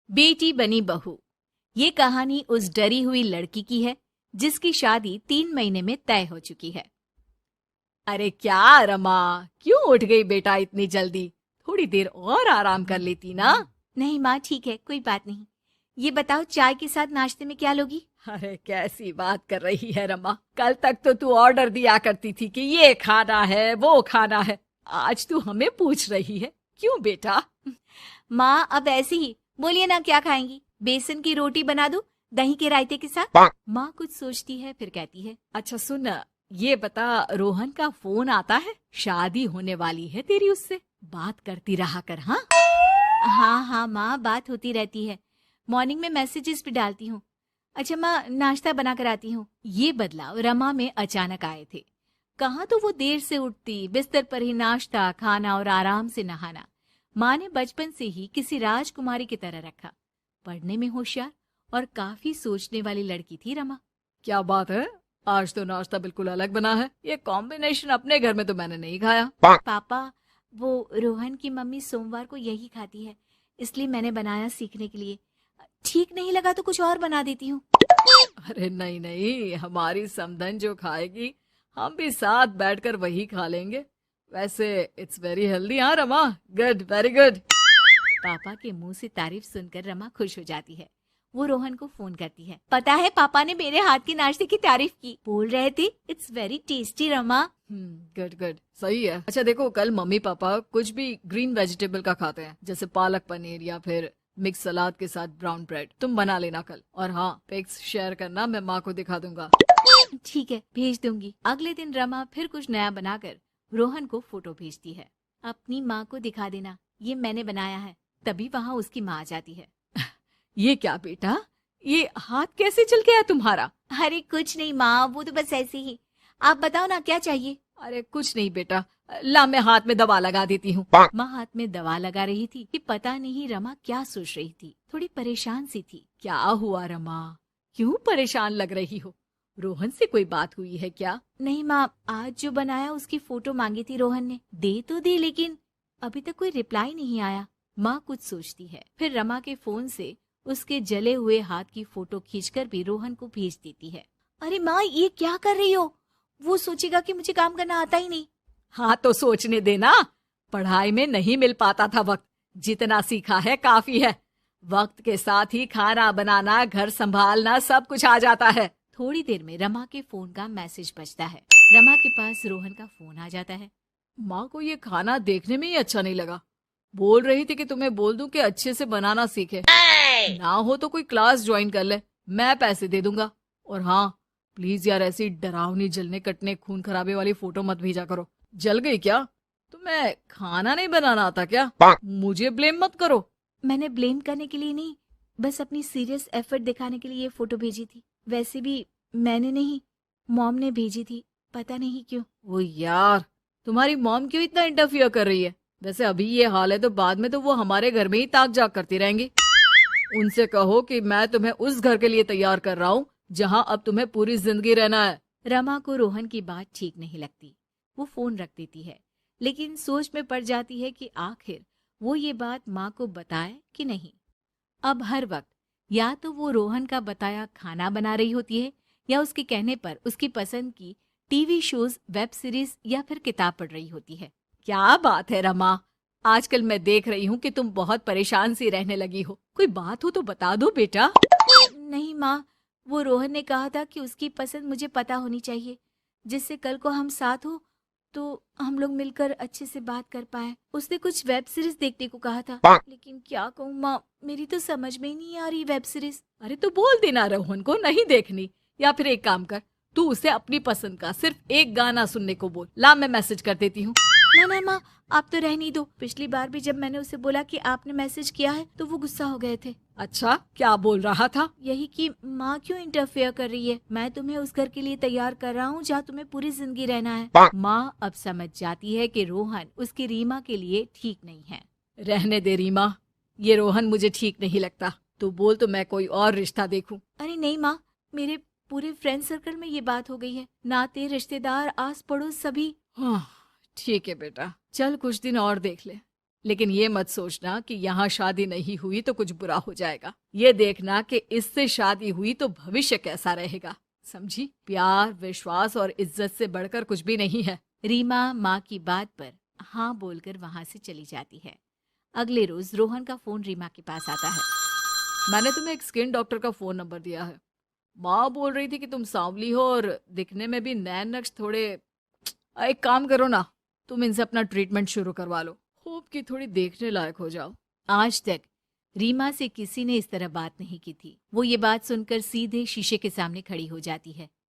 बेटी बनी बहू। ये कहानी उस डरी हुई लड़की की है जिसकी शादी 3 महीने में तय हो चुकी है। अरे क्या रमा, क्यों उठ गई बेटा इतनी जल्दी? थोड़ी देर और आराम कर लेती ना। नहीं माँ, ठीक है, कोई बात नहीं। ये बताओ, चाय के साथ नाश्ते में क्या लोगी? अरे कैसी बात कर रही है रमा, कल तक तो तू ऑर्डर दिया करती थी कि ये खाना है वो खाना है, आज तू हमें पूछ रही है, क्यों बेटा? माँ अब ऐसे ही बोलिए ना, क्या खाएंगी? बेसन की रोटी बना दूं दही के रायते के साथ? माँ कुछ सोचती है फिर कहती है, अच्छा सुन, ये बता, रोहन का फोन आता है? शादी होने वाली है तेरी उससे, बात करती रहा कर। हाँ हाँ हाँ माँ, बात होती रहती है, मॉर्निंग में मैसेजेस भी डालती हूँ। अच्छा माँ, नाश्ता बना कर आती हूँ। ये बदलाव रमा में अचानक आए थे। कहाँ तो वो देर से उठती, बिस्तर पर ही नाश्ता खाना और आराम से नहाना। माँ ने बचपन से ही किसी राजकुमारी की तरह रखा। पढ़ने में होशियार और काफी सोचने वाली लड़की थी रमा। क्या बात है, आज तो नाश्ता बिल्कुल अलग बना है। ये कॉम्बिनेशन अपने घर में तो मैंने नहीं खाया। पापा, वो रोहन की मम्मी सोमवार को यही खाती है, इसलिए मैंने बनाया सीखने के लिए। ठीक नहीं लगा तो कुछ और बना देती हूँ। अरे नहीं नहीं, हमारी समधन जो खाएगी हम भी साथ बैठकर वही खा लेंगे। वैसे इट्स वेरी हेल्दी। हाँ रमा, गुड, वेरी गुड। पापा के मुंह से तारीफ सुनकर रमा खुश हो जाती है। वो रोहन को फोन करती है, पता है पापा ने मेरे हाथ के नाश्ते की तारीफ की, बोल रहे थे it's very tasty Rama. Good good, सही है। अच्छा देखो, कल मम्मी पापा कुछ भी ग्रीन वेजिटेबल का खाते हैं, जैसे पालक पनीर या फिर मिक्स सलाद के साथ ब्राउन ब्रेड। तुम बना लेना कल, और हाँ पिक्स शेयर करना, मैं माँ को दिखा दूंगा। ठीक है, भेज दूंगी। अगले दिन रमा फिर कुछ नया बनाकर रोहन को फोटो भेजती है। अपनी माँ को दिखा देना, ये मैंने बनाया है। तभी वहाँ उसकी माँ आ जाती है। ये क्या बेटा, ये हाथ कैसे चल गया तुम्हारा? अरे कुछ नहीं माँ, वो तो बस ऐसे ही। आप बताओ ना, क्या चाहिए? अरे कुछ नहीं बेटा, ला मैं हाथ में दवा लगा देती हूँ। माँ हाथ में दवा लगा रही थी कि पता नहीं रमा क्या सोच रही थी, थोड़ी परेशान सी थी। क्या हुआ रमा, क्यों परेशान लग रही हो? रोहन से कोई बात हुई है क्या? नहीं माँ, आज जो बनाया उसकी फोटो मांगी थी रोहन ने, दे तो दी, लेकिन अभी तक कोई रिप्लाई नहीं आया। माँ कुछ सोचती है, फिर रमा के फोन से उसके जले हुए हाथ की फोटो खींचकर भी रोहन को भेज देती है। अरे माँ, ये क्या कर रही हो? वो सोचेगा कि मुझे काम करना आता ही नहीं। हाँ तो सोचने देना, पढ़ाई में नहीं मिल पाता था वक्त, जितना सीखा है काफी है। वक्त के साथ ही खाना बनाना, घर संभालना सब कुछ आ जाता है। थोड़ी देर में रमा के फोन का मैसेज बजता है। रमा के पास रोहन का फोन आ जाता है। माँ को ये खाना देखने में ही अच्छा नहीं लगा, बोल रही थी कि तुम्हें बोल दूं कि अच्छे से बनाना सीखे। ना हो तो कोई क्लास ज्वाइन कर ले, मैं पैसे दे दूंगा। और हाँ, प्लीज यार ऐसी डरावनी जलने कटने खून खराबे वाली फोटो मत भेजा करो। जल गई क्या? तुम्हें खाना नहीं बनाना आता क्या? मुझे ब्लेम मत करो। मैंने ब्लेम करने के लिए नहीं, बस अपनी सीरियस एफर्ट दिखाने के लिए ये फोटो भेजी थी। वैसे भी मैंने नहीं, मॉम ने भेजी थी, पता नहीं क्यों। ओ यार, तुम्हारी मॉम क्यों इतना इंटरफियर कर रही है? वैसे अभी ये हाल है तो बाद में तो वो हमारे घर में ही ताक जाग करती रहेंगी। उनसे कहो कि मैं तुम्हें उस घर के लिए तैयार कर रहा हूँ जहाँ अब तुम्हें पूरी जिंदगी रहना है। रमा को रोहन की बात ठीक नहीं लगती, वो फोन रख देती है, लेकिन सोच में पड़ जाती है कि आखिर वो ये बात माँ को बताए कि नहीं। अब हर वक्त या तो वो रोहन का बताया खाना बना रही होती है, या उसके कहने पर उसकी पसंद की टीवी शोज, वेब सीरीज या फिर किताब पढ़ रही होती है। क्या बात है रमा, आजकल मैं देख रही हूँ कि तुम बहुत परेशान सी रहने लगी हो। कोई बात हो तो बता दो बेटा। नहीं माँ, वो रोहन ने कहा था कि उसकी पसंद मुझे पता होनी चाहिए, जिससे कल को हम साथ हो तो हम लोग मिलकर अच्छे से बात कर पाए। उसने कुछ वेब सीरीज देखने को कहा था, लेकिन क्या कहूँ माँ, मेरी तो समझ में ही नहीं आ रही वेब सीरीज। अरे तो बोल देना रोहन को नहीं देखनी, या फिर एक काम कर, तू उसे अपनी पसंद का सिर्फ एक गाना सुनने को बोल। ला मैं मैसेज कर देती हूँ। ना ना माँ, आप तो रहने दो। पिछली बार भी जब मैंने उसे बोला कि आपने मैसेज किया है तो वो गुस्सा हो गए थे। अच्छा, क्या बोल रहा था? यही कि माँ क्यों इंटरफेयर कर रही है, मैं तुम्हें उस घर के लिए तैयार कर रहा हूँ जहाँ तुम्हें पूरी जिंदगी रहना है। माँ अब समझ जाती है कि रोहन उसकी रीमा के लिए ठीक नहीं है। रहने दे रीमा, ये रोहन मुझे ठीक नहीं लगता, तू बोल तो मैं कोई और रिश्ता देखूं। अरे नहीं माँ, मेरे पूरे फ्रेंड सर्कल में ये बात हो गई है, नाते रिश्तेदार आस पड़ोस सभी। हाँ ठीक है बेटा, चल कुछ दिन और देख ले, लेकिन ये मत सोचना कि यहाँ शादी नहीं हुई तो कुछ बुरा हो जाएगा। ये देखना कि इससे शादी हुई तो भविष्य कैसा रहेगा। समझी? प्यार, विश्वास और इज्जत से बढ़कर कुछ भी नहीं है। रीमा माँ की बात पर हाँ बोलकर वहां से चली जाती है। अगले रोज रोहन का फोन रीमा के पास आता है। मैंने तुम्हें एक स्किन डॉक्टर का फोन नंबर दिया है। माँ बोल रही थी कि तुम सांवली हो और दिखने में भी नैन नक्श थोड़े। एक काम करो ना, तुम इनसे अपना ट्रीटमेंट शुरू करवा लो। होप कि थोड़ी देखने लायक हो जाओ। आज तक रीमा से किसी ने इस तरह बात नहीं की थी। वो ये बात सुनकर सीधे शीशे के सामने खड़ी हो जाती है।